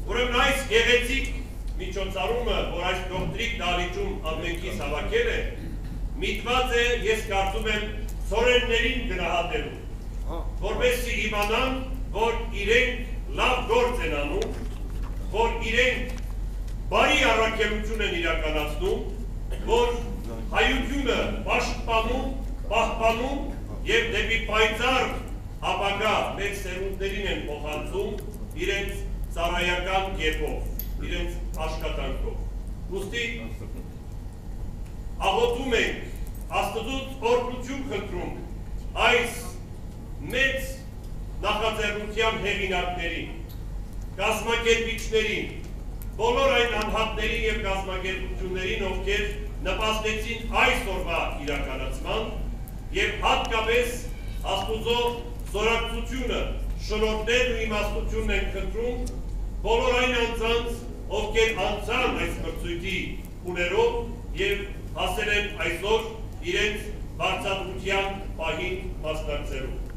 Ուրեմն այս գեղեցիկ միջոցառումը, որ այս դոկտրիկ դահլիճում ամենքից հավաքել է, միտված է, ես կարծում եմ, ցորեններին գնահատելու, որպեսզի իմանան, որ իրենք լավ գործ են անում, որ իրենք բարի առաքելություն են իրականացնում, որ հայությունը պահպանում եւ դեպի պայծառ ապագա մեր սերունդներին են փոխանցում իրենց ծառայական կերպով, իրենց աշխատանքով։ Ուստի աղոթում ենք, Աստծուց օրհնություն խնդրում այս մեծ նախաձեռնության հեղինակներին, կազմակերպիչներին, բոլոր այն անհատներին եւ կազմակերպություններին, ովքեր նպաստեցին այս օրվա իրականացման եւ հատկապես Աստուծո զորակցությունը, շնորհներն ու իմաստությունն են խնդրում բոլոր այն անձանց, ովքեր անցան այս մրցույթի ուներով եւ հասել են այսօր իրենց բարձրացության պահին մասնակցելու։